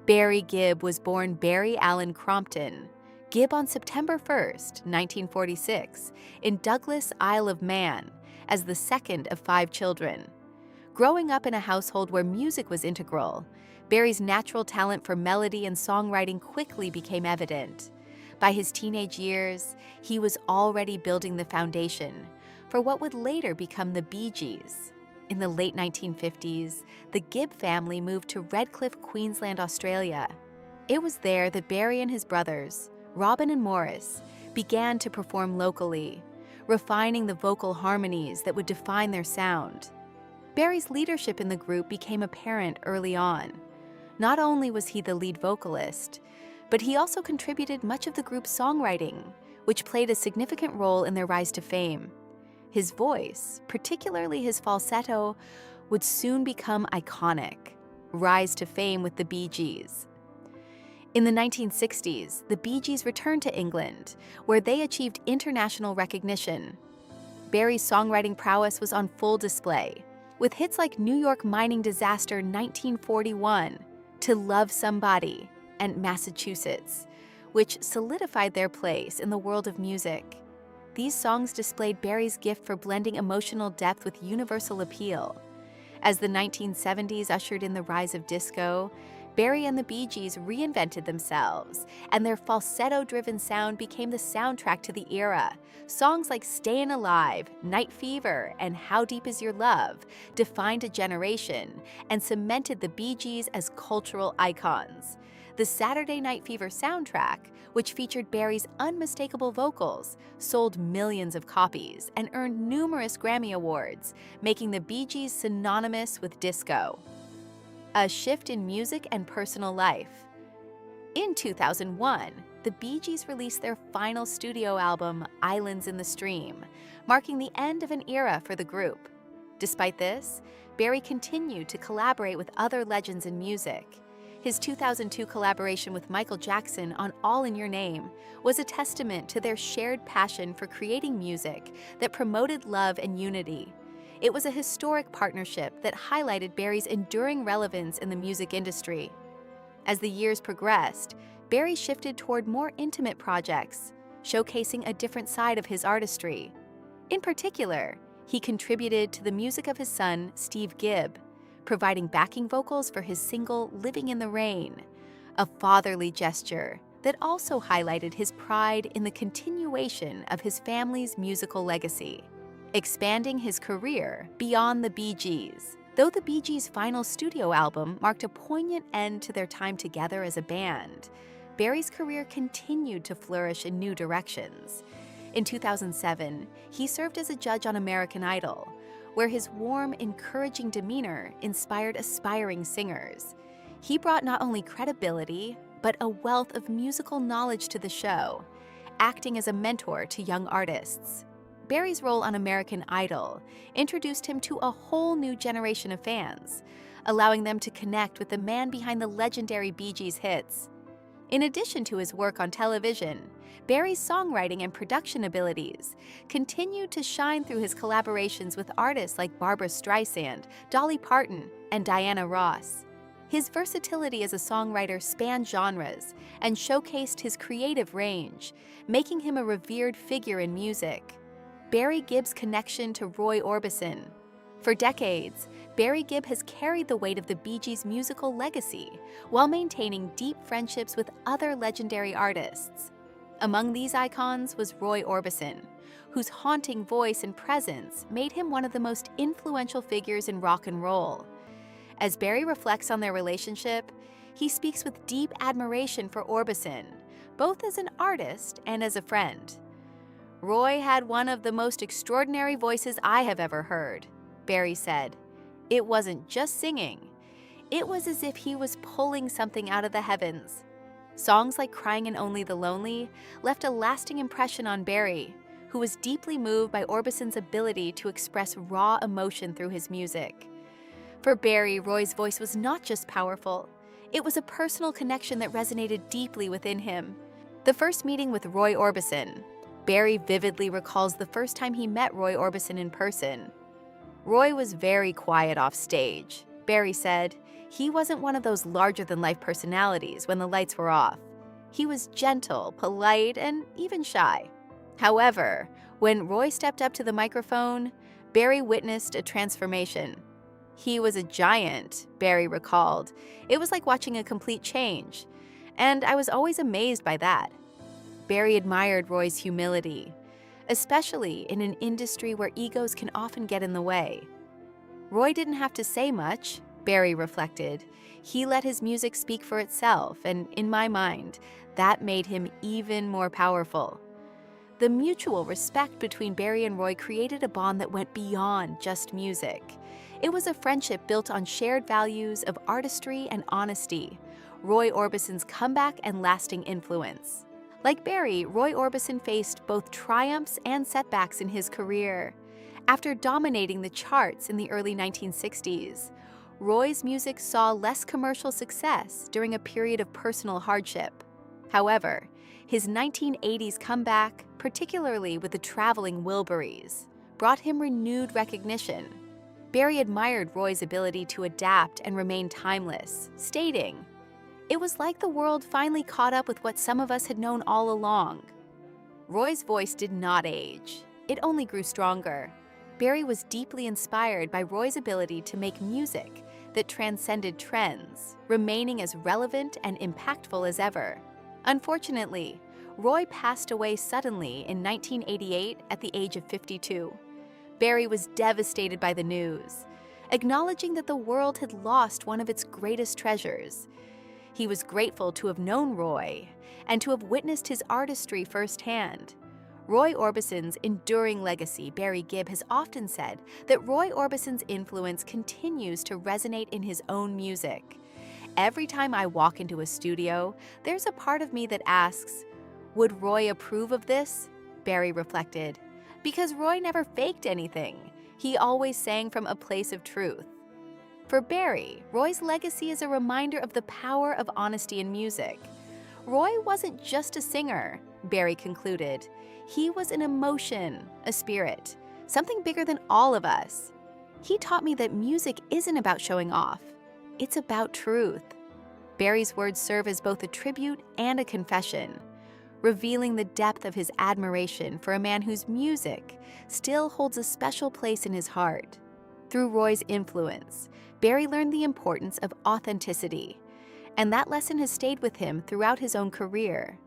Barry Gibb was born Barry Allen Crompton Gibb on September 1, 1946, in Douglas, Isle of Man, as the second of 5 children. Growing up in a household where music was integral, Barry's natural talent for melody and songwriting quickly became evident. By his teenage years, he was already building the foundation for what would later become the Bee Gees. In the late 1950s, the Gibb family moved to Redcliffe, Queensland, Australia. It was there that Barry and his brothers, Robin and Morris, began to perform locally, refining the vocal harmonies that would define their sound. Barry's leadership in the group became apparent early on. Not only was he the lead vocalist, but he also contributed much of the group's songwriting, which played a significant role in their rise to fame. His voice, particularly his falsetto, would soon become iconic, rise to fame with the Bee Gees. In the 1960s, the Bee Gees returned to England, where they achieved international recognition. Barry's songwriting prowess was on full display, with hits like New York mining disaster 1941, To Love Somebody, and Massachusetts, which solidified their place in the world of music. These songs displayed Barry's gift for blending emotional depth with universal appeal. As the 1970s ushered in the rise of disco, Barry and the Bee Gees reinvented themselves, and their falsetto-driven sound became the soundtrack to the era. Songs like Stayin' Alive, Night Fever, and How Deep Is Your Love defined a generation and cemented the Bee Gees as cultural icons. The Saturday Night Fever soundtrack, which featured Barry's unmistakable vocals, sold millions of copies and earned numerous Grammy Awards, making the Bee Gees synonymous with disco. A shift in music and personal life. In 2001, the Bee Gees released their final studio album, Islands in the Stream, marking the end of an era for the group. Despite this, Barry continued to collaborate with other legends in music. His 2002 collaboration with Michael Jackson on All in Your Name was a testament to their shared passion for creating music that promoted love and unity. It was a historic partnership that highlighted Barry's enduring relevance in the music industry. As the years progressed, Barry shifted toward more intimate projects, showcasing a different side of his artistry. In particular, he contributed to the music of his son, Steve Gibb, providing backing vocals for his single Living in the Rain, a fatherly gesture that also highlighted his pride in the continuation of his family's musical legacy, expanding his career beyond the Bee Gees. Though the Bee Gees' final studio album marked a poignant end to their time together as a band, Barry's career continued to flourish in new directions. In 2007, he served as a judge on American Idol, where his warm, encouraging demeanor inspired aspiring singers. He brought not only credibility, but a wealth of musical knowledge to the show, acting as a mentor to young artists. Barry's role on American Idol introduced him to a whole new generation of fans, allowing them to connect with the man behind the legendary Bee Gees hits. In addition to his work on television, Barry's songwriting and production abilities continued to shine through his collaborations with artists like Barbra Streisand, Dolly Parton, and Diana Ross. His versatility as a songwriter spanned genres and showcased his creative range, making him a revered figure in music. Barry Gibb's connection to Roy Orbison. For decades, Barry Gibb has carried the weight of the Bee Gees' musical legacy while maintaining deep friendships with other legendary artists. Among these icons was Roy Orbison, whose haunting voice and presence made him one of the most influential figures in rock and roll. As Barry reflects on their relationship, he speaks with deep admiration for Orbison, both as an artist and as a friend. "Roy had one of the most extraordinary voices I have ever heard," Barry said. "It wasn't just singing. It was as if he was pulling something out of the heavens." Songs like Crying and Only the Lonely left a lasting impression on Barry, who was deeply moved by Orbison's ability to express raw emotion through his music. For Barry, Roy's voice was not just powerful. It was a personal connection that resonated deeply within him. The first meeting with Roy Orbison. Barry vividly recalls the first time he met Roy Orbison in person. "Roy was very quiet off stage," Barry said. He wasn't one of those larger-than-life personalities when the lights were off. He was gentle, polite, and even shy. However, when Roy stepped up to the microphone, Barry witnessed a transformation. He was a giant, Barry recalled. It was like watching a complete change, and I was always amazed by that. Barry admired Roy's humility, especially in an industry where egos can often get in the way. Roy didn't have to say much, Barry reflected. He let his music speak for itself, and in my mind, that made him even more powerful. The mutual respect between Barry and Roy created a bond that went beyond just music. It was a friendship built on shared values of artistry and honesty, Roy Orbison's comeback and lasting influence. Like Barry, Roy Orbison faced both triumphs and setbacks in his career. After dominating the charts in the early 1960s, Roy's music saw less commercial success during a period of personal hardship. However, his 1980s comeback, particularly with the Traveling Wilburys, brought him renewed recognition. Barry admired Roy's ability to adapt and remain timeless, stating, "It was like the world finally caught up with what some of us had known all along." Roy's voice did not age. It only grew stronger. Barry was deeply inspired by Roy's ability to make music that transcended trends, remaining as relevant and impactful as ever. Unfortunately, Roy passed away suddenly in 1988 at the age of 52. Barry was devastated by the news, acknowledging that the world had lost one of its greatest treasures. He was grateful to have known Roy and to have witnessed his artistry firsthand. Roy Orbison's enduring legacy, Barry Gibb, has often said that Roy Orbison's influence continues to resonate in his own music. Every time I walk into a studio, there's a part of me that asks, "Would Roy approve of this?" Barry reflected. Because Roy never faked anything. He always sang from a place of truth. For Barry, Roy's legacy is a reminder of the power of honesty in music. Roy wasn't just a singer, Barry concluded. He was an emotion, a spirit, something bigger than all of us. He taught me that music isn't about showing off. It's about truth. Barry's words serve as both a tribute and a confession, revealing the depth of his admiration for a man whose music still holds a special place in his heart. Through Roy's influence, Barry learned the importance of authenticity, and that lesson has stayed with him throughout his own career.